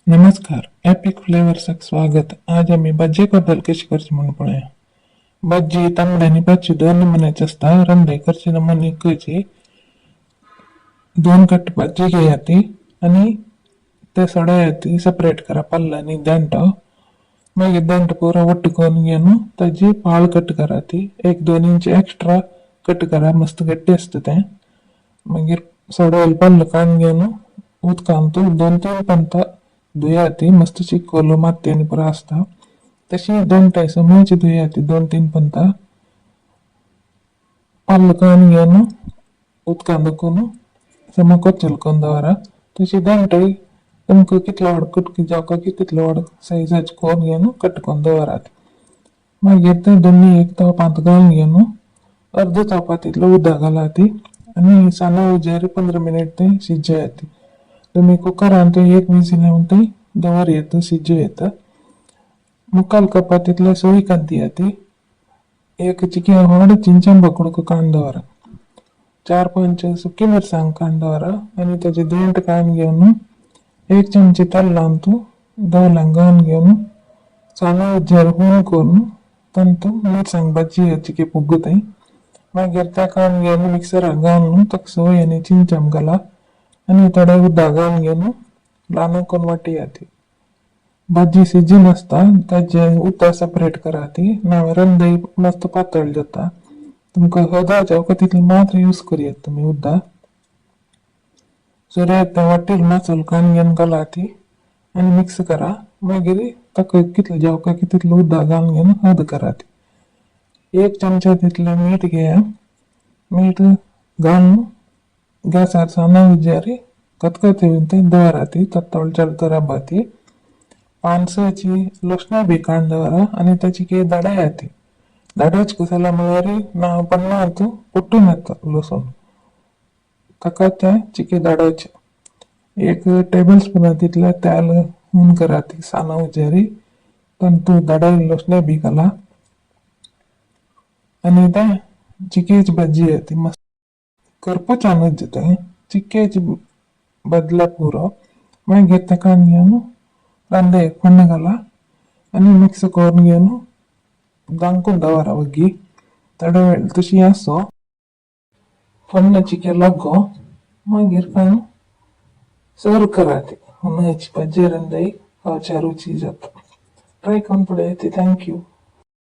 नमस्कार, एपिक फ्लेवर्सक स्वागत. आज आम्ही भजी बद्दल कशी करची म्हणून पळया. भजी तांबड्यानी भाजी दोन नमुन्याची असता. रंधे करची नमुने कची 2 कट भजी घेयाती आणि ते सोडायाती सेपरेट करा पल्लानी ದಂಟ. मागीर ದಂಟ पूरा ಒಟ್ಟುಕೊಂಡು घेऊन त्याची पाळ कट करा ती 1-2 इंच एक्स्ट्रा कट करा मस्त गट्टी असते ते. मागीर सोडायला पल्ल कान घेऊन उदकान तू 2-3 पंता धुयाती मस्त चिकोल मात्यानी पुरा असता. तशी ದಂಟ समूची धुयाती 2-3 पंता पल्ल कान घेऊन उदकान दुखून सम कोचलकोंदवरा तशी ದಂಟ तुमका कितलो वाड कुटकी जावका कितलो वाड सायजाची कोन घेऊन कटकोन दवरात. मागीर ते दोन्ही एक तोपांत घालून घेऊन अर्ध तोपातीतलो उदक घालाती आणि साना उजेर 15 मिनिट ते शिजयाती. तुम्ही कुकरान ते 1 विसील येऊन ते दवर येतं शिजू येतं. मुक्काल कपातीतल्या सोयी कांदियाती 1 चिकी वाड चिंचम बकडको कांदवरा 4-5 सुकी मिरसांग कांदवरा आणि त्याचे ದಂಟ कान घेऊन 1 चमचे तेल लावून तू दवलांग घालून घेऊन साना उजेर होऊन करून तंतू मिरसांग भजी चिके पुग्गुताई. मागीर त्या कान घेऊन मिक्सराक घालून तक सोय आणि चिंचम घाला आणि थोडे उदक घालून घेऊन ल्हान करून वाटयाती. भाजी शिजी नसता त्याचे उदक सेपरेट कराती. नाव रंधई मस्त पातळ जाता. तुमका हदा जावका तितली मात्र यूज करूयात तुम्ही उदक. सुरत वाटेल मसाल कान घेऊन घालाती आणि मिक्स करा. मागीर तक कितलं जावका कितलं उदक घालून घेऊन हद कराती. 1 चमचा तितलं मीठ घ्या. मीठ घालून गॅसार साना उजेर कतकत येऊन ते दवराती तत्तवळ चलत राबाती. 5-6 लसणा बी कांदवरा आणि त्याची काही दडायाती. दडाच कसाला मळारी ना पन्ना तू पुट्टून येतं लसूण तका त्या चिके दडाचे 1 टेबलस्पून तितलं तेल हून कराती साना उजेरी तंतू दडाई लसणे बी घाला आणि त्या चिकेची भाजी येते मस्त करपो छानच येते. चिकेची बदला पुरो मागीर ताका घेऊन कांदे 1 फण्ण घाला आणि मिक्स करून घेऊन दांकून दवरा वग्गी थोडा वेळ तशी असो फण्ण चिके लागो. मागीर काय सर्व कराती. उन्हाळ्याची भाजी रंधई खावच्या रुची जाता. ट्राय करून पळयाती. थँक्यू.